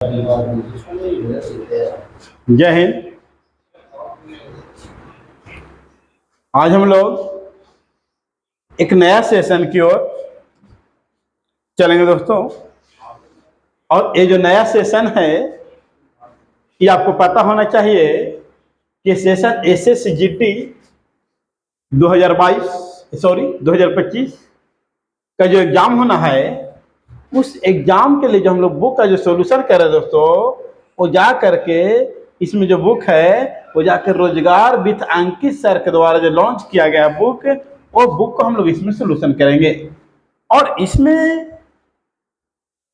जय हिंद। आज हम लोग एक नया सेशन की ओर चलेंगे दोस्तों। और ये जो नया सेशन है ये आपको पता होना चाहिए कि सेशन SSGT 2025 का जो एग्जाम होना है, उस एग्जाम के लिए जो हम लोग बुक का जो सोल्यूशन कर रहे हैं दोस्तों, वो जा करके इसमें जो बुक है वो जाकर रोजगार विथ अंकित सर के द्वारा जो लॉन्च किया गया बुक, वो बुक को हम लोग इसमें सोल्यूशन करेंगे। और इसमें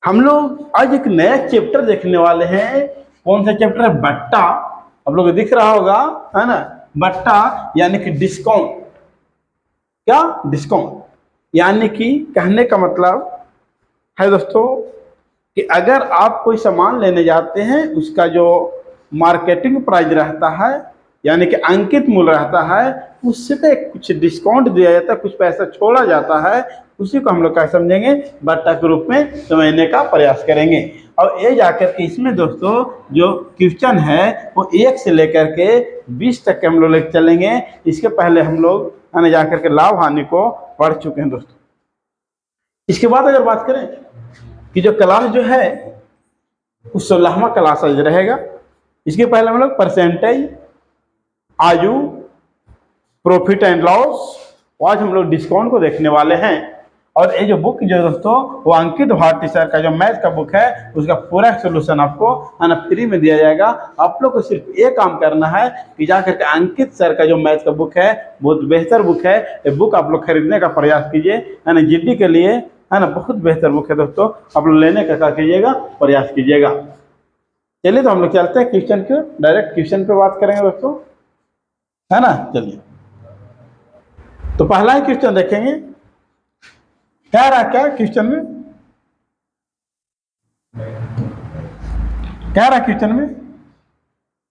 हम लोग आज एक नया चैप्टर देखने वाले हैं। कौन सा चैप्टर है? बट्टा। आप लोग दिख रहा होगा, है ना? बट्टा यानी कि डिस्काउंट। क्या? डिस्काउंट यानी कि कहने का मतलब है दोस्तों कि अगर आप कोई सामान लेने जाते हैं, उसका जो मार्केटिंग प्राइस रहता है यानी कि अंकित मूल्य रहता है, उससे पे कुछ डिस्काउंट दिया जाता है, कुछ पैसा छोड़ा जाता है। उसी को हम लोग क्या समझेंगे? बट्टा के रूप में समझने का प्रयास करेंगे। और ये जाकर के इसमें दोस्तों जो क्वेश्चन है वो 1 से लेकर के 20 तक के हम लोग लेकर चलेंगे। इसके पहले हम लोग है ना जाकर के लाभ हानि को पढ़ चुके हैं दोस्तों। इसके बाद अगर बात करें कि जो क्लास जो है वो 16वां क्लास आज रहेगा। इसके पहले हम लोग परसेंटेज, आयु, प्रॉफिट एंड लॉस, आज हम लोग डिस्काउंट को देखने वाले हैं। और ये जो बुक जो दोस्तों वो अंकित भारती सर का जो मैथ का बुक है, उसका पूरा सोल्यूशन आपको फ्री में दिया जाएगा। आप लोग को सिर्फ ये काम करना है कि जाकर के अंकित सर का जो मैथ का बुक है, बहुत बेहतर बुक है, ये बुक आप लोग खरीदने का प्रयास कीजिए, है ना। GD के लिए है ना बहुत बेहतर बुक है दोस्तों, आप लोग लेने का क्या कीजिएगा? प्रयास कीजिएगा। चलिए तो हम लोग चलते हैं क्वेश्चन के, डायरेक्ट क्वेश्चन पे बात करेंगे दोस्तों, है ना। चलिए तो पहला ही क्वेश्चन देखेंगे। क्या रहा? क्या क्वेश्चन में क्या रहा? क्वेश्चन में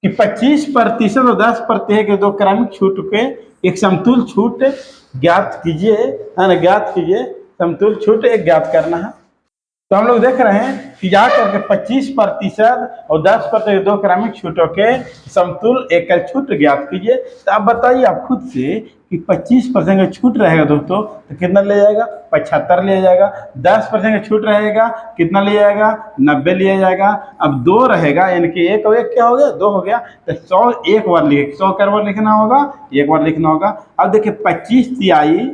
कि 25% और 10% के दो क्रमिक छूट के एक समतुल छूट ज्ञात कीजिए, है ना। ज्ञात कीजिए, समतुल छूट एक ज्ञात करना है। तो हम लोग देख रहे हैं कि यहाँ करके 25% और 10% दो क्रमिक छूटों के समतुल एकल छूट ज्ञात कीजिए। तो आप बताइए आप खुद से कि 25% का छूट रहेगा दोस्तों तो कितना ले जाएगा? 75 लिया जाएगा। 10% का छूट रहेगा, कितना लिया जाएगा? 90 लिया जाएगा। अब 2 रहेगा यानी कि एक और एक क्या हो गया? 2 हो गया। तो 100 एक बार लिखे, 100 कर बार लिखना होगा, एक बार लिखना होगा। अब देखिए 25 तिहाई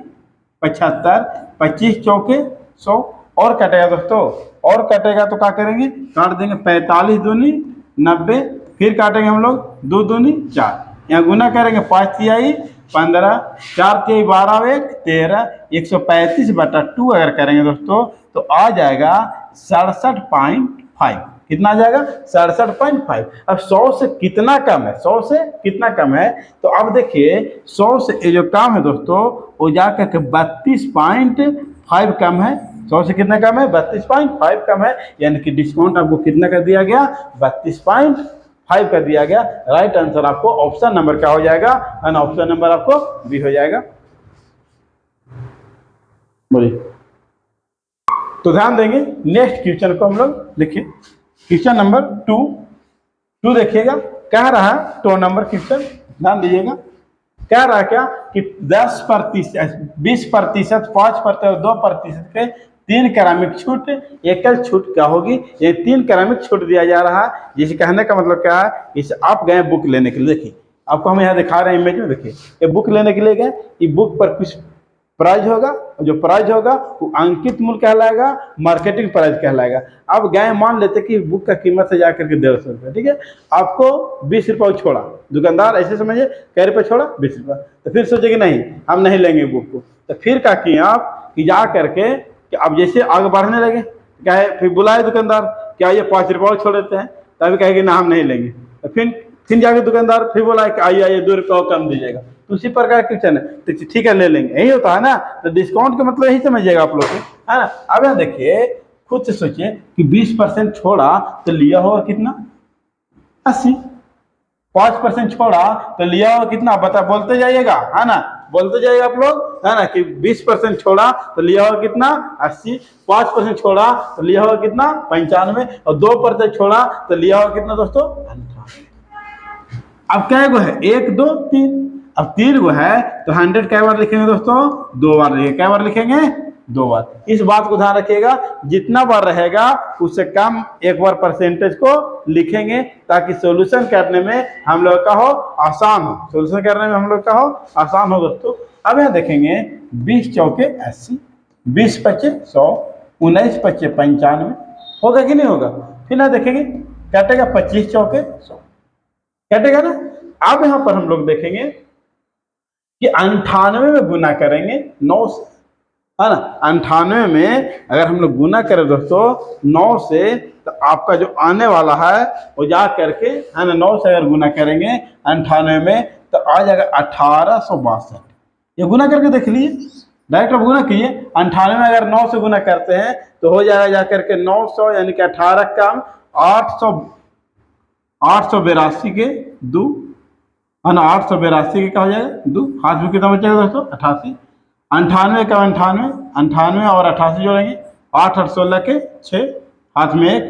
75, 25 चौके 100 और कटेगा दोस्तों। और कटेगा तो क्या करेंगे? काट देंगे। 45 दूनी 90, फिर काटेंगे हम लोग 2 दूनी 4, यहाँ गुना करेंगे। 5 तिहाई 15, 4 तिहाई 12 1 13, 135/2 अगर करेंगे दोस्तों तो आ जाएगा 67.5। कितना आ जाएगा? 67.5। अब 100 से कितना कम है? 100 से कितना कम है? तो अब देखिए 100 से ये जो काम है दोस्तों वो जाकर के 32.5 कम है। 100 से कितना कम है? 32.5 कम है। यानी कि डिस्काउंट आपको कितना कर दिया गया? 32.5 कर दिया गया। राइट आंसर आपको ऑप्शन नंबर क्या हो जाएगा? ऑप्शन नंबर आपको B हो जाएगा। बोलिए। तो ध्यान देंगे नेक्स्ट क्वेश्चन को हम लोग लिखिए। क्वेश्चन नंबर 2 देखिएगा। क्या रहा? 2 नंबर क्वेश्चन, ध्यान दीजिएगा। क्या रहा? क्या कि 10%, 20%, 5% और 2% के 3 क्रमिक छूट एकल छूट क्या होगी? ये 3 क्रमिक छूट दिया जा रहा है। जिसे कहने का मतलब क्या है? इसे आप गए बुक लेने के लिए, देखिए आपको हम यहाँ दिखा रहे हैं इमेज में, देखिए ये बुक लेने के लिए गए। ये बुक पर कुछ प्राइस होगा, जो प्राइस होगा वो अंकित मूल्य कहलाएगा, मार्केटिंग प्राइस कहलाएगा। अब गए मान लेते कि बुक का कीमत है जाकर के 150 रुपये, ठीक है। आपको 20 रुपये छोड़ा, दुकानदार ऐसे समझिए कै रुपये छोड़ा? 20 रुपये। तो फिर सोचे कि नहीं हम नहीं लेंगे बुक को। तो फिर क्या किए आप कि जा करके कि अब जैसे आगे बढ़ने लगे, क्या है, फिर बुलाए दुकानदार, क्या ये 5 रुपये छोड़ देते हैं? तभी कहेंगे ना हम नहीं लेंगे। तो फिर जाके दुकानदार फिर बोला कि आइए आइए 2 रुपये कम दीजिएगा। तो उसी प्रकार क्वेश्चन है, तो ठीक है ले लेंगे, यही होता है ना। तो डिस्काउंट का मतलब यही समझिएगा आप लोग, है ना। अब यहाँ देखिए खुद से सोचिए कि 20% छोड़ा तो लिया होगा कितना? 80। 5% छोड़ा तो लिया होगा कितना? बता, बोलते जाइएगा, है ना। बोलते जाइए आप लोग, है ना, कि 20% छोड़ा तो लिया होगा कितना 80, 5% छोड़ा तो लिया होगा कितना 95, और 2% छोड़ा तो लिया होगा कितना दोस्तों 98। अब क्या गो है 1 2 3, अब 3 गो है तो 100 कै बार लिखेंगे दोस्तों 2 बार लिखेंगे, कै बार लिखेंगे 2 बार। इस बात को ध्यान रखिएगा, जितना बार रहेगा उससे कम एक बार परसेंटेज को लिखेंगे, ताकि सॉल्यूशन करने में हम लोग का हो आसान हो, सॉल्यूशन करने में हम लोग का हो आसान हो दोस्तों। अब यहाँ देखेंगे 20 चौके 80, 20 पच्चे 100, 19 पच्चे 95, होगा कि नहीं होगा। फिर ना देखेंगे कटेगा 25 चौके 100, कटेगा ना। अब यहाँ पर हम लोग देखेंगे कि 98 में गुना करेंगे 9 से, है ना। 98 में अगर हम लोग गुना करें दोस्तों 9 से, तो आपका जो आने वाला है वो जा करके, है ना, 9 से अगर गुना करेंगे 98 में तो आ जाएगा 1862। ये गुना करके देख लिए, डायरेक्ट आप गुना कीजिए। 98 में अगर 9 से गुना करते हैं तो हो जाएगा जा करके 900, यानी कि 18 कम 882 के 2, है ना, 882 के क्या हो जाएगा 2, हाथ में कितना बचेगा दोस्तों 88, 98 का 98, 98 और 88 जोड़ेंगे 8 8 16 के 6, हाथ में 1,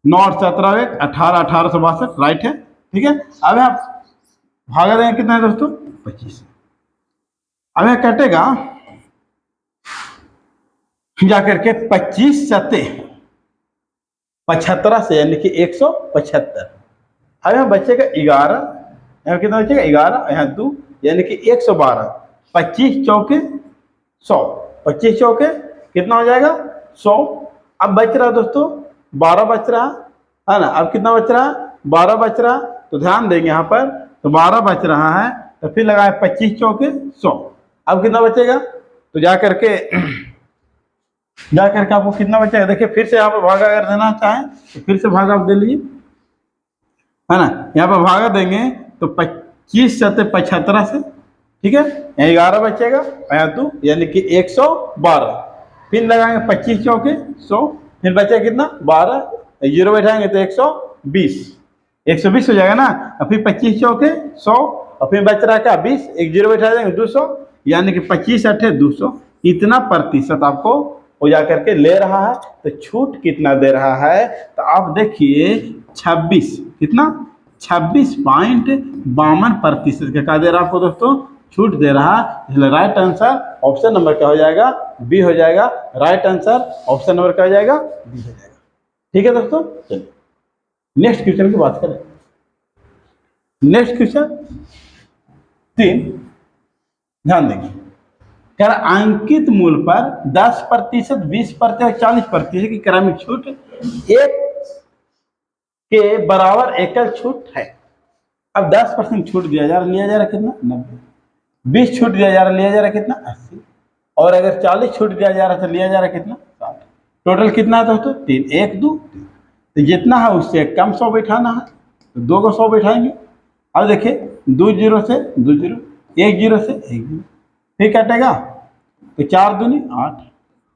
9 8 17 1, 18 1862, राइट है, ठीक है। अब यहाँ भागा देंगे कितना है दोस्तों 25, अब यहाँ कटेगा जाकर के 25 सत्ते 75 से, यानी कि 175। अब यहाँ बचेगा 11, यहाँ कितना बचेगा 11, यहाँ 2 यानी कि 112, 25 चौके 100, 25 चौके कितना हो जाएगा 100। अब बच रहा दोस्तों 12 बच रहा, है ना। अब कितना बच रहा 12 बच रहा, तो ध्यान देंगे यहाँ पर, तो 12 बच रहा है, तो फिर लगाए 25 चौके 100। अब कितना बचेगा, तो जा करके आपको कितना बचेगा, देखिए फिर से यहाँ पर भागा अगर देना चाहें तो फिर से भागा आप दे लीजिए, है ना। यहाँ पर भागा देंगे तो 25 सत्ते 75 से, ठीक है, यहाँ 11 बचेगा, यहाँ 2 यानी कि 112, फिर लगाएंगे 25 चौके 100, फिर बचेगा कितना 12, जीरो बैठाएंगे तो 120 हो जाएगा ना। और फिर 25 चौके 100, और फिर बच रहा क्या 20, एक जीरो बैठा देंगे 200, यानी कि 25 अट्ठे 200, इतना प्रतिशत आपको हो जा करके ले रहा है। तो छूट कितना दे रहा है, तो आप देखिए 26, कितना 26.52% का दे रहा है आपको दोस्तों, छूट दे रहा है। इसलिए राइट आंसर ऑप्शन नंबर क्या हो जाएगा, बी हो जाएगा। राइट आंसर ऑप्शन नंबर क्या हो जाएगा, बी हो जाएगा। ठीक है दोस्तों, चलिए नेक्स्ट क्वेश्चन की बात करें। नेक्स्ट क्वेश्चन 3, ध्यान देंगे, कह रहा अंकित मूल्य पर 10%, 20% और 40% की क्रमिक छूट एक के बराबर एकल छूट है। अब 10% छूट दिया जा रहा, लिया जा रहा कितना 90, 20 छूट दिया जा रहा, लिया जा रहा कितना 80, और अगर 40 छूट दिया जा रहा तो लिया जा रहा कितना 60। टोटल कितना है दोस्तों 3, 1 2 3, तो जितना है उससे कम 100 बैठाना है, तो 2 को 100 बैठाएंगे। अब देखिए 2 जीरो से 2 जीरो, 1 जीरो से 1 जीरो, फिर कटेगा तो 4 दूनी 8,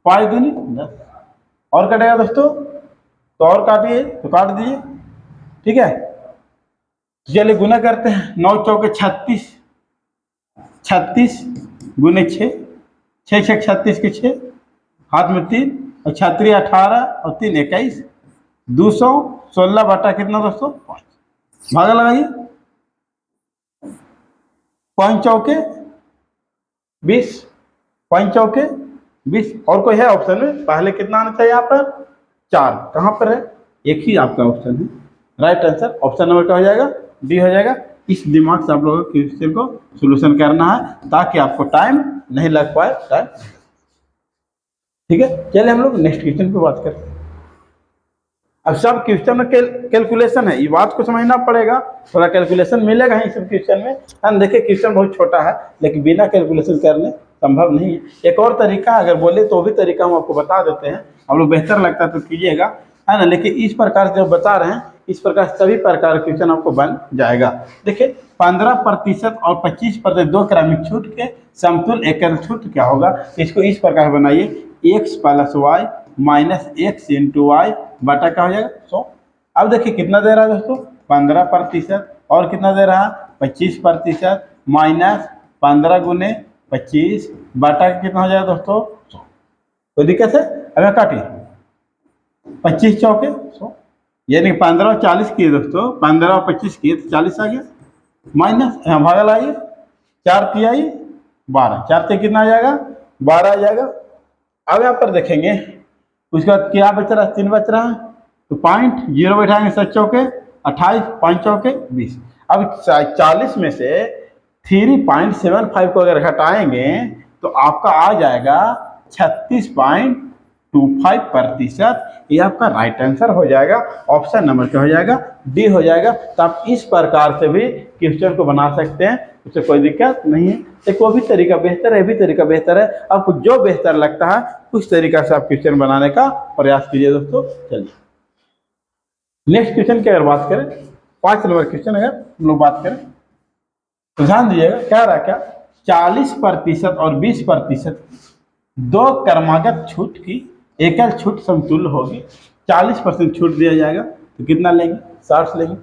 5 दूनी 10, और कटेगा दोस्तों, तो और काटिए तो काट दीजिए, ठीक है। चलिए गुना करते हैं, 9 चौके 36, 36 गुने 6, 6 6 36 के 6, हाथ में 3, और 36 18 और 3 21, 216 बटा कितना दोस्तों 5, भागा लगाइए, 5 चौके 20, 5 चौके 20, और कोई है ऑप्शन में, पहले कितना आना चाहिए यहाँ पर 4, कहाँ पर है, एक ही आपका ऑप्शन है। राइट आंसर ऑप्शन नंबर क्या हो जाएगा, डी हो जाएगा। इस दिमाग से आप लोगों को क्वेश्चन को सोल्यूशन करना है, ताकि आपको टाइम नहीं लग पाए टाइम। ठीक है, चलिए हम लोग नेक्स्ट क्वेश्चन पे बात करते हैं। अब सब क्वेश्चन में कैलकुलेशन है, ये बात को समझना पड़ेगा, थोड़ा कैलकुलेशन मिलेगा ही सब क्वेश्चन में। हम देखिए क्वेश्चन बहुत छोटा है, लेकिन बिना कैलकुलेशन करने संभव नहीं है। एक और तरीका अगर बोले तो भी तरीका हम आपको बता देते हैं, हम लोग बेहतर लगता है तो कीजिएगा, है ना। लेकिन इस प्रकार जो बता रहे हैं, इस प्रकार सभी प्रकार के क्वेश्चन आपको बन जाएगा। देखिए 15% और 25% दो क्रमिक छूट के समतुल्य एकल छूट क्या होगा, इसको इस प्रकार बनाइए, x plus Y minus X into Y बटा क्या हो जाएगा 100। अब देखिए कितना दे रहा है दोस्तों 15%, और कितना दे रहा है 25% माइनस 15 गुने 25 बटा कितना हो जाएगा दोस्तों 100। कोई दिक्कत है? अगर काटिए 25 चौके 100, यानी 15 और 40 किए दोस्तों, 15 और 25 किए तो 40 आ गया, माइनस यहाँ भागा लाइए, 4 तिहाई 12, 4 से कितना आ जाएगा 12 आ जाएगा। अब यहाँ पर देखेंगे उसके बाद क्या बच रहा है, 3 बच रहा है, तो पॉइंट 0 बैठाएंगे 7 चौके 28, 5 चौके 20। अब 40 में से 3.75 को अगर घटाएंगे तो आपका आ जाएगा 36.25%। ये आपका राइट आंसर हो जाएगा, ऑप्शन नंबर क्या हो जाएगा, डी हो जाएगा। तो आप इस प्रकार से भी क्वेश्चन को बना सकते हैं, उससे कोई दिक्कत नहीं है। एक वो भी तरीका बेहतर है, भी तरीका बेहतर है, आपको जो बेहतर लगता है उस तरीका से आप क्वेश्चन बनाने का प्रयास कीजिए दोस्तों। चलिए नेक्स्ट क्वेश्चन की अगर बात करें, 5 नंबर क्वेश्चन अगर हम लोग बात करें तो ध्यान दीजिएगा क्या रहा, क्या 40% और 20% दो क्रमागत छूट की एकल छूट समतुल्य होगी। 40% छूट दिया जाएगा तो कितना लेंगे, 60 लेंगे।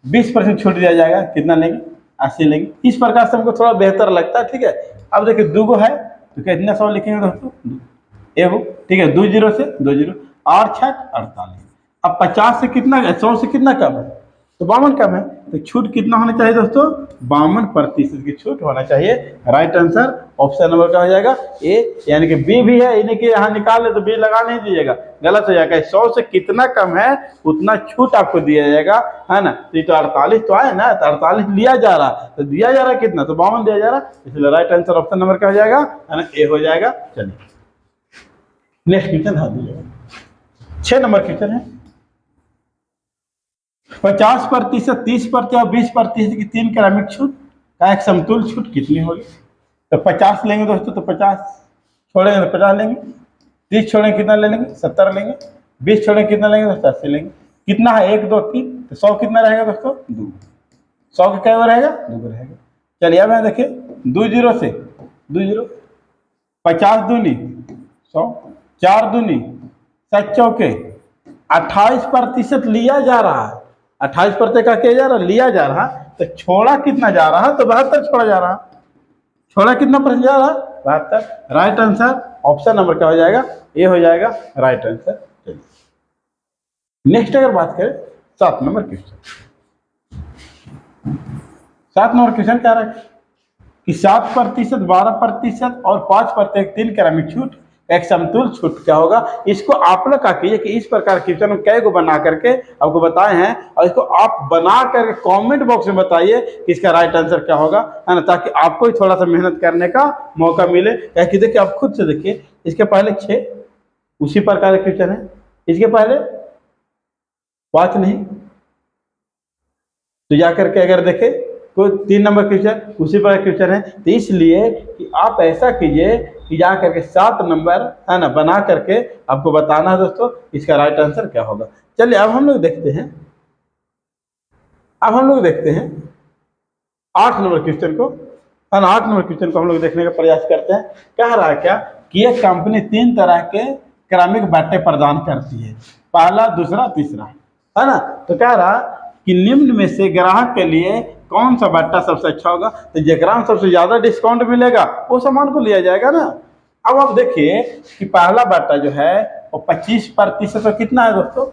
20% छूट दिया जाएगा कितना लेंगे, 80 लेंगे। इस प्रकार से हमको थोड़ा बेहतर लगता है, ठीक है। अब देखिए 2 गो है तो कितना 100 लिखेंगे दोस्तों, एगो, ठीक है, 2 जीरो से 2 जीरो, 8 6 48। अब 50 से कितना, 100 से कितना कम है तो 52 कम है, तो छूट कितना होना चाहिए दोस्तों, 52% की छूट होना चाहिए। राइट आंसर ऑप्शन नंबर क्या हो जाएगा, ए, यानी कि बी भी है, इन्हें कि यहाँ निकाल ले तो बी लगा नहीं दीजिएगा, गलत हो जाएगा। 100 से कितना कम है उतना छूट आपको दिया जाएगा, है ना। तो ये तो 48 तो आए ना, तो 48 लिया जा रहा, तो दिया जा रहा कितना, तो 52 दिया जा रहा, इसलिए राइट आंसर ऑप्शन नंबर क्या हो जाएगा, है ना, ए हो जाएगा। चलिए नेक्स्ट क्वेश्चन ध्यान दीजिएगा, 6 नंबर क्वेश्चन है। 50%, 30% और 20% की 3 क्रमिक छूट का एक समतुल्य छूट कितनी होगी। तो 50 लेंगे दोस्तों तो 50 छोड़ेंगे तो 50 लेंगे, 30 छोड़ेंगे कितना ले लेंगे, 70 लेंगे, 20 छोड़ेंगे कितना लेंगे दोस्तों, 80 लेंगे। कितना है 1 2 3, तो 100 कितना रहेगा दोस्तों, 2। 100 का क्या रहेगा, 2 रहेगा। चलिए अब यहाँ देखिए 2 जीरो से 2 जीरो, 50 दूनी 100, 4 दूनी 7 चौके 28% लिया जा रहा है, 28% का किया जा रहा, लिया जा रहा, तो छोड़ा कितना जा रहा, तो 72 छोड़ा जा रहा, छोड़ा कितना परसेंट जा रहा, 72। राइट आंसर ऑप्शन नंबर क्या हो जाएगा, ए हो जाएगा राइट आंसर। नेक्स्ट अगर बात करें 7 नंबर क्वेश्चन, 7 नंबर क्वेश्चन क्या रहा कि 7%, 12% और 5% 3 क्रमिक छूट एक समतुल्य छूट क्या होगा। इसको आप लोग क्या कीजिए कि इस प्रकार क्वेश्चन हम कई को बना करके आपको बताए हैं, और इसको आप बना करके कमेंट बॉक्स में बताइए कि इसका राइट आंसर क्या होगा, है ना, ताकि आपको ही थोड़ा सा मेहनत करने का मौका मिले। क्या कि देखिए आप खुद से देखिए, इसके पहले 6 उसी प्रकार के क्वेश्चन है, इसके पहले 5 नहीं, तो जाकर के अगर देखे कोई 3 नंबर क्वेश्चन उसी पर क्वेश्चन है, तो इसलिए कि आप ऐसा कीजिए कि जा करके 7 नंबर, है ना, बना करके आपको बताना है दोस्तों इसका राइट आंसर क्या होगा। चलिए अब हम लोग देखते हैं, अब हम लोग देखते हैं 8 नंबर क्वेश्चन को, है ना। 8 नंबर क्वेश्चन को हम लोग देखने का प्रयास करते हैं। कह रहा है क्या कि एक कंपनी 3 तरह के क्रमिक बट्टे प्रदान करती है, पहला, दूसरा, तीसरा, है ना। तो कह रहा कि निम्न में से ग्राहक के लिए कौन सा बट्टा सबसे अच्छा होगा, तो जगरा में सबसे ज्यादा डिस्काउंट मिलेगा वो सामान को लिया जाएगा ना। अब आप देखिए कि पहला बट्टा जो है वो 25% और कितना है दोस्तों,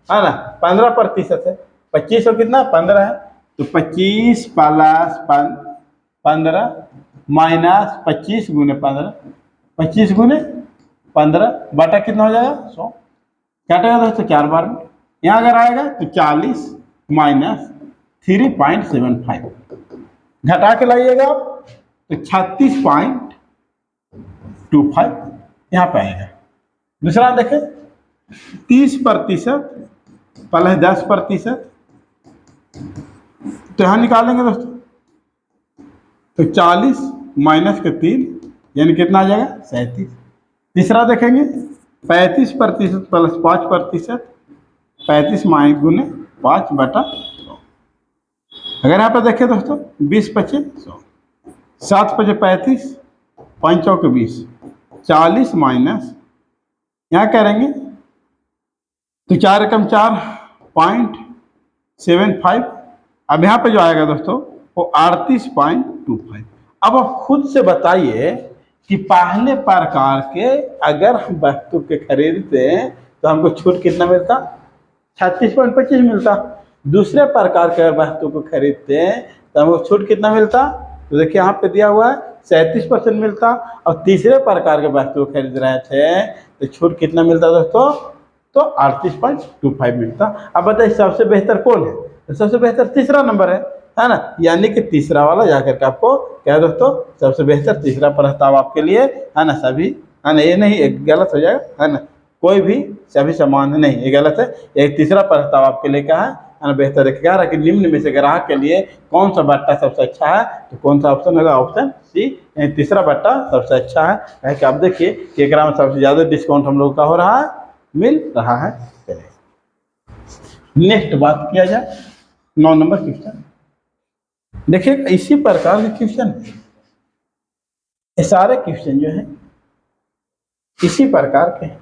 है ना, 15% है। 25 और कितना 15 है, तो 25 प्लस 15 माइनस 25 गुने 15, 25 गुने 15 बटा कितना हो जाएगा 100, काटेगा दोस्तों 4 बार में। यहाँ अगर आएगा तो 40 माइनस 3.75 घटा के लाइएगा आप तो 36.25 यहाँ पे आएगा। दूसरा देखें 30% प्लस 10%, तो यहाँ निकालेंगे दोस्तों तो 40 माइनस के 3 यानी कितना आ जाएगा 37। तीसरा देखेंगे 35% प्लस 5%, 35 माइनस गुने 5 बटा 100। अगर यहाँ पर देखें दोस्तों 20 पचे 100, 7 पचे 35, 5 चौके 20, 40 माइनस यहाँ करेंगे तो 4 एकम 4.75। अब यहाँ पे जो आएगा दोस्तों वो 38.25। अब आप खुद से बताइए कि पहले प्रकार के अगर हम वस्तु के खरीदते हैं तो हमको छूट कितना मिलता, 36.25 मिलता। दूसरे प्रकार के वस्तु को खरीदते हैं तो हमको छूट कितना मिलता, तो देखिए यहाँ पे दिया हुआ है 37% मिलता। और तीसरे प्रकार के वस्तु को खरीद रहे थे तो छूट कितना मिलता दोस्तों, तो 38.25 मिलता। अब बताइए सबसे बेहतर कौन है, तो सबसे बेहतर तीसरा नंबर है ना। यानी कि तीसरा वाला जाकर के आपको क्या है दोस्तों, सबसे बेहतर तीसरा प्रस्ताव आपके लिए है ना। सभी है ना, ये नहीं एक गलत हो जाएगा है ना, कोई भी सभी समान है नहीं, ये गलत है। एक तीसरा प्रस्ताव आपके लिए क्या है ना, बेहतर है। कह रहा है कि निम्न में से ग्राहक के लिए कौन सा बट्टा सबसे अच्छा है, तो कौन सा ऑप्शन होगा, ऑप्शन सी, तीसरा बट्टा सबसे अच्छा है कि आप देखिए कि एकरा में सबसे ज्यादा डिस्काउंट हम लोग का हो रहा है, मिल रहा है। चलिए नेक्स्ट बात किया जाए 9 नंबर क्वेश्चन। देखिए इसी प्रकार के क्वेश्चन है, ये सारे क्वेश्चन जो है इसी प्रकार के हैं।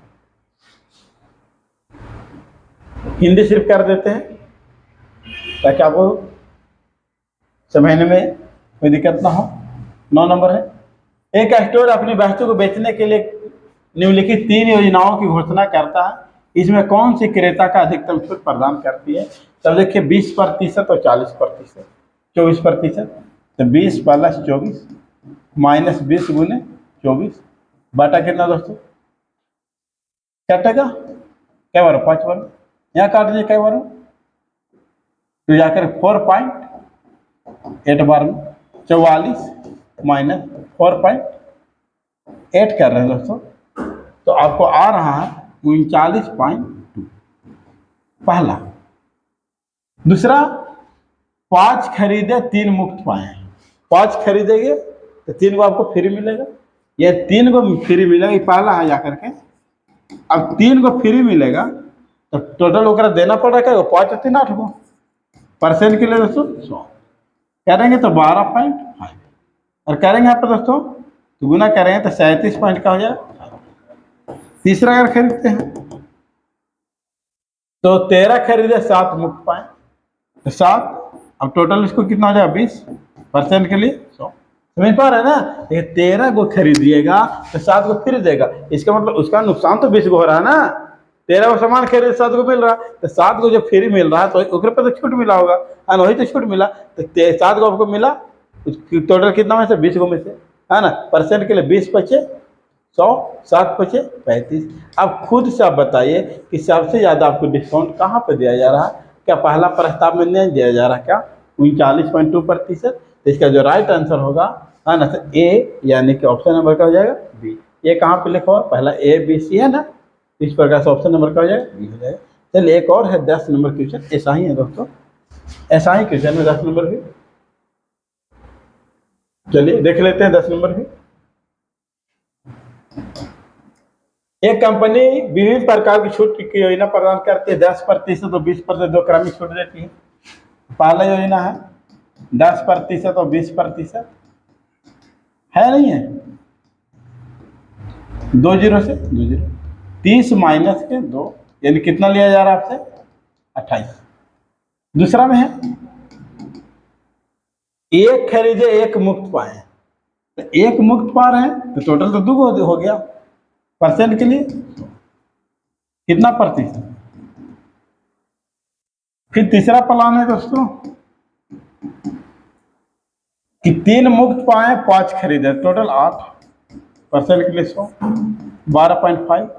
हिंदी सिर्फ कर देते हैं ताकि आपको समझने में कोई दिक्कत ना हो। 9 नंबर है, एक स्टोर अपनी वस्तु को बेचने के लिए निम्नलिखित 3 योजनाओं की घोषणा करता है, इसमें कौन सी क्रेता का अधिकतम छूट प्रदान करती है। तब देखिए 20% और 40%, 24%। तो 20 प्लस 24 माइनस 20 गुने 24 बाटा कितना दोस्तों, कटेगा क्या बार 5 बार, यहाँ काट दीजिए क्या बार, तो जाकर 4.8 बार में 44 माइनस 4.8 कर रहे हैं दोस्तों, तो आपको आ रहा है 39.2 पहला। दूसरा 5 खरीदे 3 मुफ्त पाए, 5 खरीदेंगे तो 3 को आपको फ्री मिलेगा, ये 3 को फ्री मिलेगा, ये पहला है जाकर के। अब 3 को फ्री मिलेगा तो टोटल ओकरा देना पड़ेगा 5 और 3 8 को परसेंट के लिए दोस्तों 100 करेंगे तो 12.5 और करेंगे यहाँ पर दोस्तों तो गुना करेंगे तो 37 पॉइंट का हो जाएगा। तीसरा अगर खरीदते हैं तो 13 खरीदे 7 मुफ्त पाए तो 7, अब टोटल इसको कितना हो जाएगा 20% के लिए 100। समझ पा रहे हैं ना, ये 13 को खरीदिएगा तो 7 को फिर देगा, इसका मतलब उसका नुकसान तो 20 को हो रहा है ना। 13 को सामान खरीदे 7 को मिल रहा है, तो 7 को जब फ्री मिल रहा है तो ऊपर पर तो छूट मिला होगा, है ना, वही तो छूट मिला। तो 7 को आपको मिला, टोटल कितना में से 20 को में से, है ना, परसेंट के लिए 20 बचे 100, 7 बचे 35। अब खुद से आप बताइए कि सबसे ज़्यादा आपको डिस्काउंट कहाँ पर दिया जा रहा है, क्या पहला प्रस्ताव में नहीं दिया जा रहा, क्या 39.2%। तो इसका जो राइट आंसर होगा है ना, तो ए यानी कि ऑप्शन नंबर का हो जाएगा बी। ये कहाँ पे लिखा हुआ, पहला ए बी सी है ना, इस प्रकार से ऑप्शन नंबर का हो जाएगा बी हो जाएगा। चलिए एक और है 10 नंबर क्वेश्चन, ऐसा ही है दोस्तों, ऐसा ही क्वेश्चन में 10 नंबर भी। चलिए देख लेते हैं 10 नंबर भी। एक कंपनी विभिन्न प्रकार की छूट की योजना प्रदान करती है, 10% और 20% दो क्रमिक छूट देती है। पहला योजना है 10% और 20%, है नहीं है, 2 जीरो से 2 जीरो, 30 माइनस के 2 यानी कितना लिया जा रहा है आपसे 28। दूसरा में है एक खरीदे 1 मुफ्त पाए, तो 1 मुफ्त पा रहे हैं तो टोटल तो 2 हो गया, परसेंट के लिए कितना प्रतिशत। फिर तीसरा प्लान है दोस्तों कि 3 मुफ्त पाए 5 खरीदे, टोटल 8, परसेंट के लिए 100, 12.5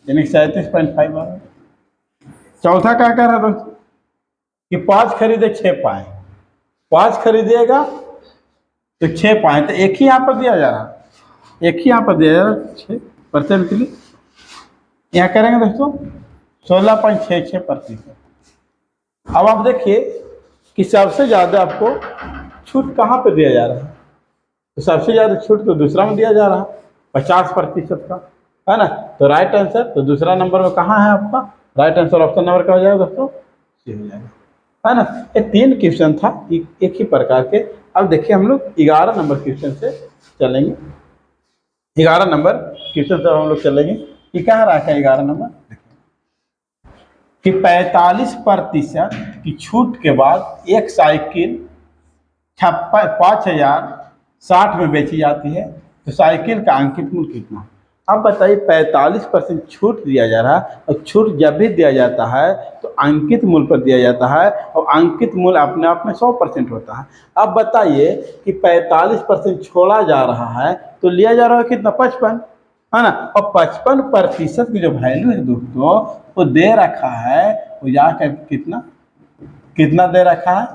यानी 37.5 आ रहा है। चौथा क्या कह रहा है दोस्तों कि 5 खरीदे 6 पाए, 5 खरीदिएगा तो 6 पाए, तो एक ही यहाँ पर दिया जा रहा है, एक ही यहाँ पर दिया जा रहा है 6% के लिए। यहाँ करेंगे दोस्तों 16.66%। अब आप देखिए कि सबसे ज़्यादा आपको छूट कहाँ पे दिया जा रहा है, तो सबसे ज़्यादा छूट तो दूसरा में दिया जा रहा है 50% का, है ना। तो राइट आंसर तो दूसरा नंबर में कहाँ है आपका, राइट आंसर ऑप्शन नंबर का हो जाएगा दोस्तों सी हो जाएगा, है ना। ये 3 क्वेश्चन था एक ही प्रकार के। अब देखिए हम लोग 11 नंबर क्वेश्चन से चलेंगे, 11 नंबर क्वेश्चन से हम लोग चलेंगे। ये कह रहा है 11 नंबर कि 45% की छूट के बाद एक साइकिल 5,000 60 में बेची जाती है तो साइकिल का अंकित मूल्य कितना है? अब बताइए 45% छूट दिया जा रहा है और छूट जब भी दिया जाता है तो अंकित मूल्य पर दिया जाता है और अंकित मूल्य अपने आप में 100% होता है। अब बताइए कि 45% छोड़ा जा रहा है तो लिया जा रहा है कितना 55, है ना। और 55% की जो वैल्यू है दोस्तों वो दे रखा है, वो जाकर कितना कितना दे रखा है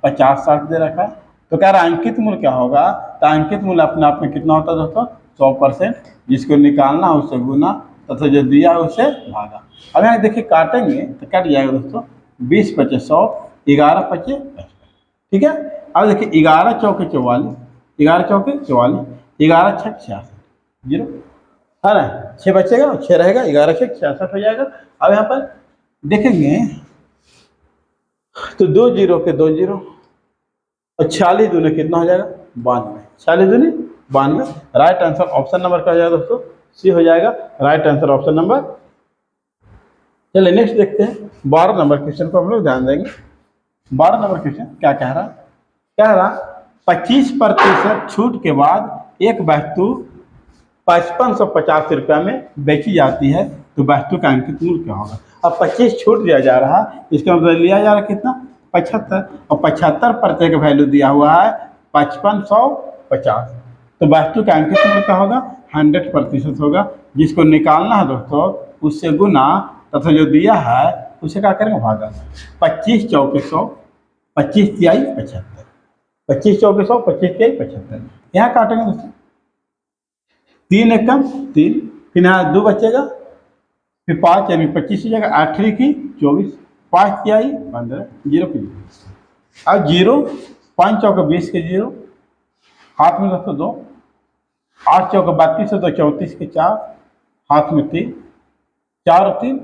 50-60 दे रखा है। तो कह रहा है अंकित मूल्य क्या होगा, तो अंकित मूल्य अपने आप में कितना होता है दोस्तों 100%, जिसको निकालना है उससे गुना तथा जो दिया है उससे भागा। अब यहाँ देखिए काटेंगे तो कट जाएगा दोस्तों 20-25 100, 11-25-55, ठीक है। अब देखिए 11-चौके 44, 11-चौके 44, 11-छक 66, जीरो, है ना। 6 बचेगा, 6 रहेगा, 11-छक 66 हो जाएगा। अब यहाँ पर देखेंगे तो 2 जीरो के 2 जीरो और 46 दूनी कितना हो जाएगा 92, 46 दूनी 92। राइट आंसर ऑप्शन नंबर क्या हो जाएगा दोस्तों सी हो जाएगा, राइट आंसर ऑप्शन नंबर। चलिए नेक्स्ट देखते हैं 12 नंबर क्वेश्चन को हम लोग ध्यान देंगे। 12 नंबर क्वेश्चन क्या कह रहा 25% छूट के बाद एक वस्तु 5550 रुपया में बेची जाती है तो वस्तु का अंकित मूल्य क्या होगा। अब 25 छूट दिया जा रहा है, इसका मतलब लिया जा रहा है कितना 75, और 75% का वैल्यू दिया हुआ है 5550, तो वस्तु का अंकित मूल्य क्या होगा 100% होगा, जिसको निकालना है दोस्तों उससे गुना तथा जो दिया है उसे क्या करेंगे भागा। 25-चौके 100, 25-तिहाई 75, 25-चौके 100, 25-तिहाई 75, यहाँ काटेंगे दोस्तों 3 एकम 3, फिर यहाँ 2 बचेगा, फिर 5 यानी 25 हो जाएगा, 8 की 24, 5-तिहाई 15, 0 की 0। अब 0, 5-चौके 20 के 0, हाथ में दोस्तों 2, 8-चौके 32 है तो 34 के 4, हाथ में 3, 4 और 3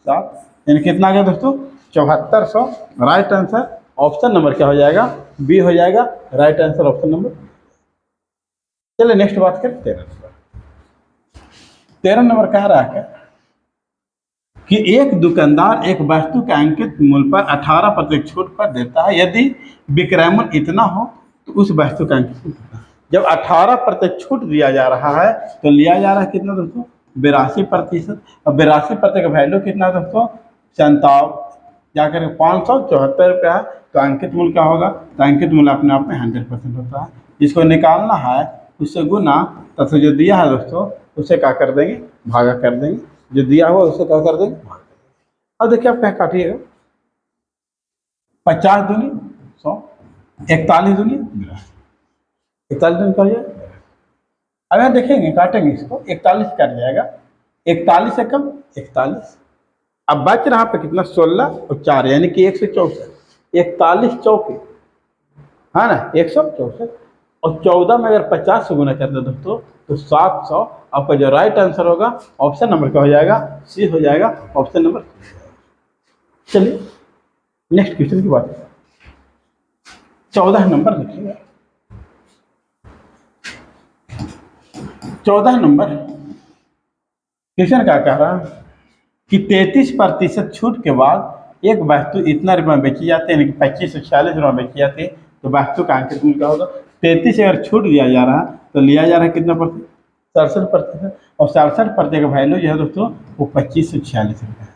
7, यानी कितना आ गया दोस्तों 7400। राइट आंसर ऑप्शन नंबर क्या हो जाएगा बी हो जाएगा, राइट आंसर ऑप्शन नंबर। चलिए नेक्स्ट बात करें 13 नंबर। 13 नंबर कह रहा है कि एक दुकानदार एक वस्तु के अंकित मूल्य पर 18% छूट पर देता है, यदि विक्रय मूल्य इतना हो तो उस वस्तु का अंकित मूल्य कितना। जब 18% छूट दिया जा रहा है तो लिया जा रहा है कितना दोस्तों 82%, और 82% का वैल्यू कितना दोस्तों 57, जाकर 574 रुपया है, तो अंकित मूल्य क्या होगा, तो अंकित मूल्य अपने आप में 100% होता है, जिसको निकालना है उससे गुना तथा जो दिया है दोस्तों उसे क्या कर देंगे भागा कर देंगे, जो दिया हुआ उसे क्या कर देंगे भाग देंगे। अब देखिए आप क्या काटिएगा 50 दूनी 100, 41 दूनी 41 दूनी कहिए। अब यहाँ देखेंगे काटेंगे इसको 41 कट जाएगा, 41 एकम 41, अब बच रहा पे कितना 16 और 4 यानी कि 164, 41 चौके है ना 164, और 14 में अगर 50 से गुना करते दोस्तों तो 700। आपका जो राइट आंसर होगा ऑप्शन नंबर क्या हो जाएगा सी हो जाएगा, ऑप्शन नंबर। चलिए नेक्स्ट क्वेश्चन की बात 14 नंबर लिखिएगा। 14 नंबर क्वेश्चन क्या कह रहा है कि 33% छूट के बाद एक वस्तु इतना रुपये में बेची जाती है, यानी कि 25 से 46 रुपये में बेची जाती है, तो वस्तु का अंकित मूल्य क्या होगा। 33 अगर छूट दिया जा रहा है तो लिया जा रहा है कितना %, 67%, और 67% का वैल्यू जो है दोस्तों वो 25 से 46 रुपये है,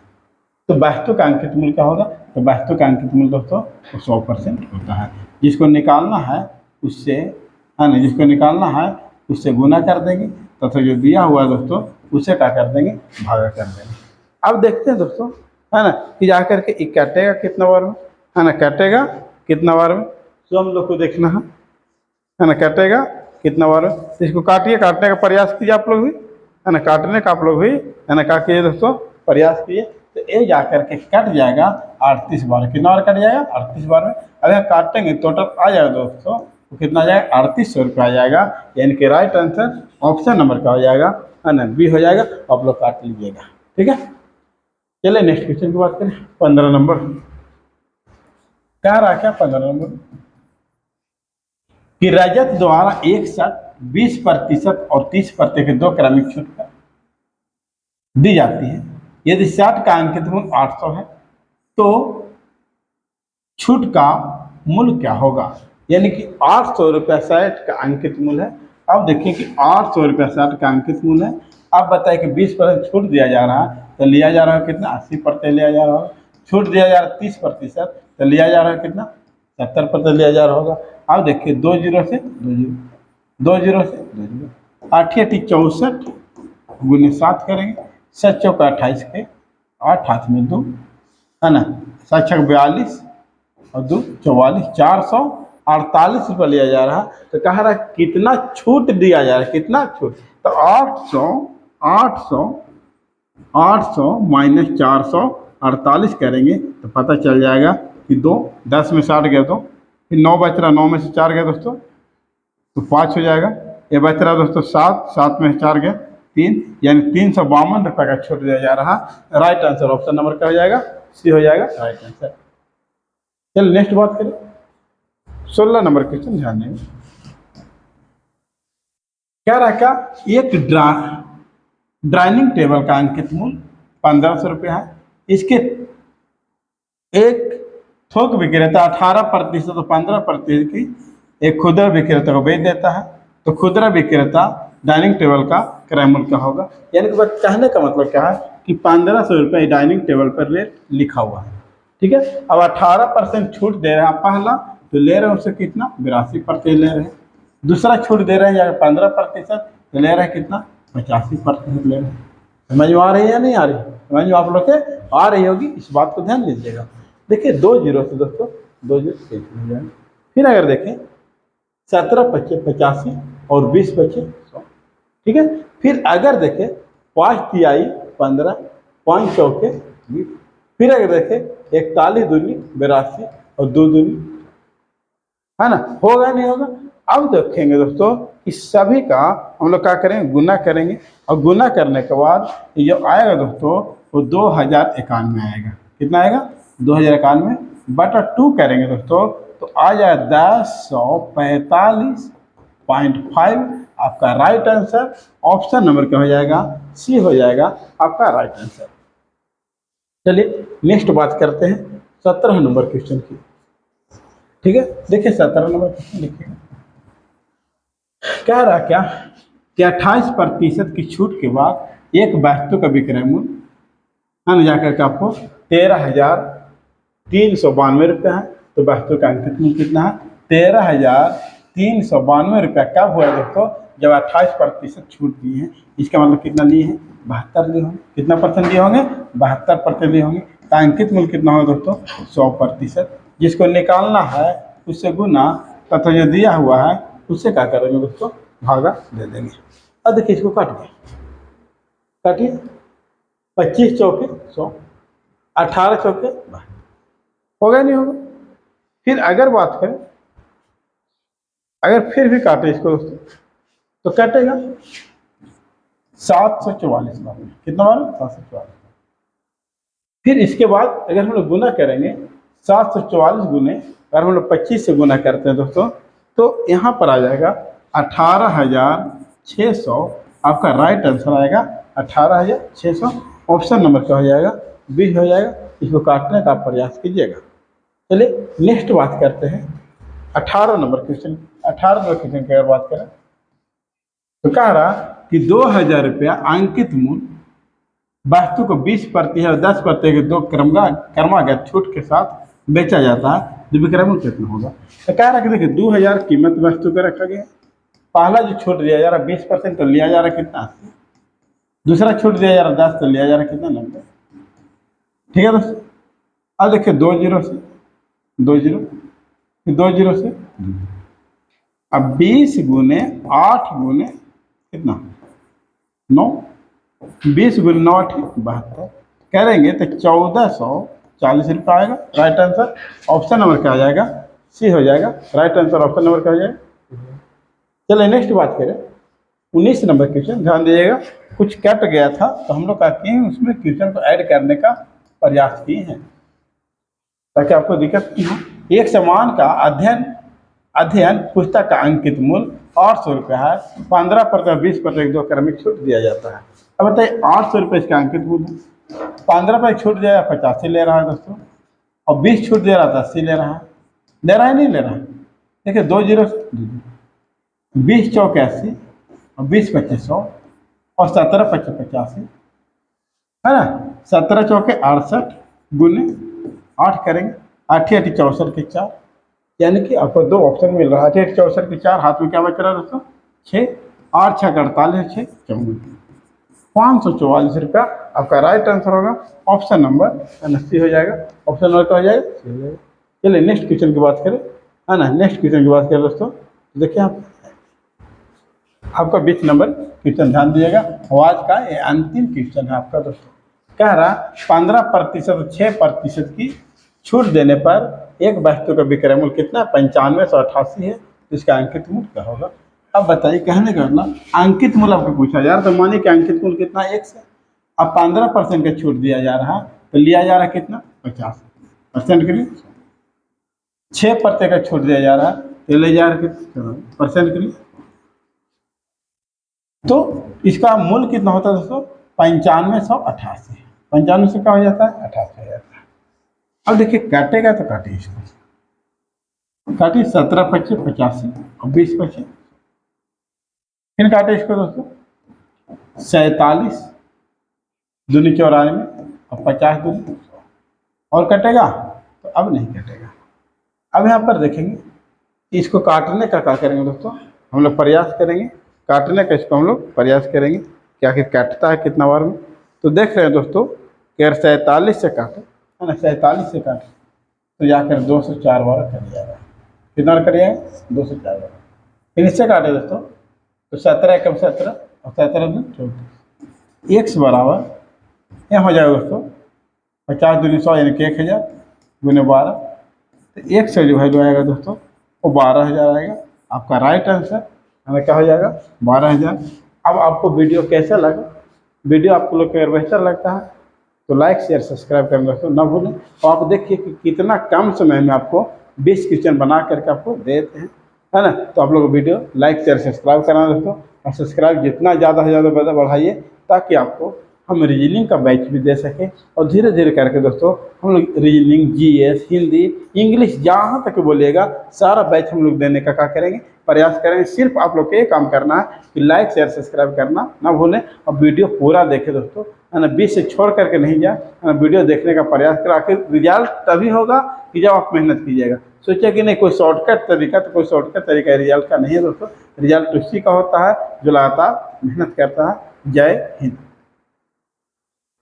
तो वस्तु का अंकित मूल्य क्या होगा, तो वस्तु का अंकित मूल्य दोस्तों वो 100% होता है, जिसको निकालना है उससे है ना, जिसको निकालना है उससे गुना कर देंगे तथा जो दिया हुआ है दोस्तों उसे क्या कर देंगे भागा कर देंगे। अब देखते हैं दोस्तों है ना कि जाकर के ये कटेगा कितना बार में, है ना कटेगा कितना बार में, तो हम लोग को देखना है ना कटेगा कितना बार में। तो इसको काटिए, काटने का प्रयास कीजिए आप लोग भी, है ना काटने का आप लोग भी है ना क्या कीजिए दोस्तों प्रयास कीजिए, तो ये जाकर के कट जाएगा 38 बार। कितना बार कट जाएगा 38 बार में। अगर काटेंगे टोटल आ जाएगा दोस्तों तो कितना आ जाएगा 3800 रुपया आ जाएगा, यानी कि राइट आंसर ऑप्शन नंबर का हो जाएगा है ना बी हो जाएगा। आप लोग काट लीजिएगा, ठीक है। चलिए नेक्स्ट क्वेश्चन की बात करें 15 नंबर। कह रहा क्या 15 नंबर कि रजत द्वारा एक साथ 20% और 30% के 2 क्रमिक छूट पर दी जाती है, यदि शर्ट का अंकित मूल्य 800 है तो छूट का मूल्य क्या होगा। यानी कि 800 रुपया 60 का अंकित मूल्य है। अब देखिए कि 800 रुपया 60 का अंकित मूल्य है। अब बताए कि 20% छूट दिया जा रहा है, तो लिया जा रहा है कितना, 80% लिया जा रहा है। छूट दिया जा रहा है 30%, तो लिया जा रहा है कितना, 70% लिया जा रहा होगा। अब देखिए 2 जीरो से 2 जीरो, 2 जीरो से 2 जीरो, 8 8 64 गुने 7 करेंगे, 7 चौका 28 के, 8 हाथ में 2, है ना, 7 छक 42 और 2 44, 448 रुपये लिया जा रहा है। तो कह रहा है कितना छूट दिया जा रहा है, कितना छूट, तो 800 माइनस 448 करेंगे तो पता चल जाएगा कि 2, 10 में 60 गया तो फिर 9 बच रहा, 9 में से 4 गया दोस्तों तो 5 हो जाएगा। ये बच रहा दोस्तों 7, 7 में से 4 गया 3, यानी 352 रुपये का छूट दिया जा रहा। राइट आंसर ऑप्शन नंबर क्या हो जाएगा, सी हो जाएगा राइट आंसर। चलिए नेक्स्ट बात करें, 16 नंबर क्वेश्चन ध्यान देंगे। क्या रहा, क्या एक डाइनिंग टेबल का अंकित मूल्य 1500 रुपया है। इसके एक थोक विक्रेता 18% और 15% की एक खुदरा विक्रेता को बेच देता है, तो खुदरा विक्रेता डाइनिंग टेबल का क्रय मूल्य क्या होगा। यानी कि कहने का मतलब क्या है कि 1500 रुपये डाइनिंग टेबल पर रेट लिखा हुआ है, ठीक है। अब 18% छूट दे रहे हैं पहला, तो ले रहे हैं उससे कितना, 82% ले रहे हैं। दूसरा छूट दे रहे हैं 15%, तो ले रहे हैं कितना, 85% ले रहे हैं। समझ में आ रही है या नहीं आ रही, समझ में आप लोग के आ रही होगी, इस बात को ध्यान दीजिएगा। देखिए 2 जीरो से दोस्तों 2 जीरो हो जाएगा। फिर अगर देखें 17 पच्चे 85 और 20 बचे 100, ठीक है। फिर अगर देखें 5 तिहाई 15, 5 चौके 20, फिर अगर देखें 41 दूनी 82 और 2 दूनी, है ना, होगा नहीं होगा। अब देखेंगे दोस्तों इस सभी का हम लोग क्या करेंगे, गुना करेंगे, और गुना करने के बाद ये जो आएगा दोस्तों वो 2091 आएगा। कितना आएगा, 2091 बटा 2 करेंगे दोस्तों, तो आ जाएगा 1045.5। आपका राइट आंसर ऑप्शन नंबर क्या हो जाएगा, सी हो जाएगा आपका राइट आंसर। चलिए नेक्स्ट बात करते हैं 17 नंबर क्वेश्चन की, ठीक है। देखिए 17 नंबर क्वेश्चन लिखिएगा। कह रहा क्या कि 28% की छूट के बाद एक वस्तु का विक्रय मूल्य है ना जाकर के आपको 13,392 रुपया है। तो वस्तु का अंकित मूल्य कितना है, 13,392 रुपया। कब हुआ दोस्तों, जब 28% छूट दी है। इसका मतलब कितना लिए हैं, 72 लिए होंगे। कितना परसेंट लिए होंगे, 72% लिए होंगे। तो अंकित मूल्य कितना होगा दोस्तों, 100%। जिसको निकालना है उससे गुना तथा जो दिया हुआ है उससे क्या करेंगे दोस्तों, भागा दे देंगे। अब देखिए इसको काटिए, काटिए 25 चौके 100, 18 चौके होगा नहीं होगा। फिर अगर बात करें, अगर फिर भी काटे इसको दोस्तों तो कटेगा 744 बार। कितना बार, 744। फिर इसके बाद अगर हम लोग गुना करेंगे 744 गुने, अगर हम लोग 25 से गुना करते हैं दोस्तों, तो यहाँ पर आ जाएगा 18,600। आपका राइट आंसर आएगा 18,600। ऑप्शन नंबर क्या हो जाएगा, बी हो जाएगा। इसको काटने का प्रयास कीजिएगा। चलिए नेक्स्ट बात करते हैं 18 नंबर क्वेश्चन। 18 नंबर क्वेश्चन की अगर बात करें तो कह रहा कि 2,000 रुपया अंकित मूल्य वस्तु को 20% और 10% के दो क्रमागत छूट के साथ बेचा जाता है, तो विक्रय मूल्य कितना होगा। तो कह रहा कि देखिए 2,000 कीमत वस्तु का रखा गया। पहला जो छूट दिया जा रहा 20%, तो लिया जा रहा कितना, 80। दूसरा छूट दिया जा रहा 10, तो लिया जा रहा कितना, 90। ठीक है दोस्तों। अब देखिए 2 जीरो से 2 जीरो, फिर 2 जीरो से, अब 20 गुने 8 गुने कितना, 9, 20 गुने 9 72 करेंगे तो 1440 रुपये आएगा। राइट आंसर ऑप्शन नंबर क्या आ जाएगा, सी हो जाएगा। राइट आंसर ऑप्शन नंबर क्या हो जाएगा। चलिए नेक्स्ट बात करें 19 नंबर क्वेश्चन। ध्यान दीजिएगा, कुछ कट गया था तो हम लोग क्या किए हैं, उसमें क्वेश्चन को ऐड करने का प्रयास किए हैं ताकि आपको दिक्कत नहीं हो। एक समान का अध्ययन पुस्तक का अंकित मूल्य 800 रुपये है। 15% 20% दो क्रमिक छूट दिया जाता है। अब बताइए 800 रुपये इसका अंकित मूल्य है। 15% छूट दिया 85 ले रहा है दोस्तों, और 20 छूट दे रहा था 80 ले रहा है। ले रहा है नहीं ले रहा है, देखिए 20 20 चौक 80 और 20 25 100 और 17 25 85 है ना। 17 चौके 68 गुने 8 करेंगे, 8 8 64 के 4, यानी कि आपको दो ऑप्शन मिल रहा है। 8 8 64 के 4, हाथ में क्या बच रहा है दोस्तों 6, 8 6 48 6 54, 544 रुपया आपका राइट आंसर होगा। ऑप्शन नंबर सी हो जाएगा। ऑप्शन नंबर क्या हो जाएगा, सी हो जाएगा। चलिए नेक्स्ट क्वेश्चन की बात करें, है ना। नेक्स्ट क्वेश्चन की बात करें दोस्तों, देखिए आप आपका 20 नंबर क्वेश्चन ध्यान दीजिएगा। आज का ये अंतिम क्वेश्चन है आपका दोस्तों। कह रहा 15% 6% की छूट देने पर एक वस्तु का विक्रय मूल्य कितना है, 9588 है। तो इसका अंकित मूल्य क्या होगा। अब बताइए, कहने का मतलब अंकित मूल्य आपको पूछा जा रहा है, तो मानिए कि अंकित मूल्य कितना है, 1 से। अब 15% का छूट दिया जा रहा है, तो लिया जा रहा है कितना, 50% के लिए। 6% का छूट दिया जा रहा है, तो ले जा रहा है कितना परसेंट के लिए। तो इसका मूल्य कितना होता है दोस्तों, 9588। 95 से क्या हो जाता है, 88 हो जाता है। अब देखिए काटेगा तो काटिए इसको, काटिए 17 25 85 और 20 25, फिर काटे इसको दोस्तों 47 दूनी 94 और 50 दूनी, और कटेगा तो अब नहीं कटेगा। अब यहाँ पर देखेंगे इसको काटने का क्या करेंगे दोस्तों, हम लोग प्रयास करेंगे काटने का। इसको हम लोग प्रयास करेंगे कि आखिर काटता है कितना बार में। तो देख रहे हैं दोस्तों कि अगर 47 से काटे, है ना, 47 से काटे तो जाकर 204 बार कर दिया जाएगा। कितना कर दिया, 204 बार। फिर इससे काटे दोस्तों तो 17 एकम 17 और 17 दूनी 34, x बराबर यहाँ हो जाएगा दोस्तों 50 दूनी 100 यानी कि 1000 गुने 12। तो एक से जो वैल्यू आएगा दोस्तों वो 12000 आएगा। आपका राइट आंसर हमें क्या हो जाएगा, 12000। अब आपको वीडियो कैसा लगा, वीडियो आपको लोग अगर बेहतर लगता है तो लाइक शेयर सब्सक्राइब करना दोस्तों ना भूलें। और आप देखिए कि कितना कम समय में आपको 20 क्वेश्चन बना करके आपको देते हैं, है ना। तो आप लोग वीडियो लाइक शेयर सब्सक्राइब करना दोस्तों, और सब्सक्राइब जितना ज़्यादा से ज़्यादा बढ़ाइए ताकि आपको हम रीजनिंग का बैच भी दे सकें। और धीरे धीरे करके दोस्तों हम लोग रीजनिंग, जीएस, हिंदी, इंग्लिश जहाँ तक बोलिएगा सारा बैच हम लोग देने का क्या करेंगे, प्रयास करेंगे। सिर्फ आप लोग को ये काम करना है कि लाइक शेयर सब्सक्राइब करना ना भूलें और वीडियो पूरा देखें दोस्तों, है ना। बीच से छोड़ करके नहीं जाए, है ना। वीडियो देखने का प्रयास करें। आखिर रिजल्ट तभी होगा कि जब आप मेहनत कीजिएगा। सोचिए कि नहीं कोई शॉर्टकट तरीका, तो कोई शॉर्टकट तरीका रिजल्ट का नहीं है दोस्तों। रिजल्ट उसी का होता है जो लगातार मेहनत करता है। जय हिंद।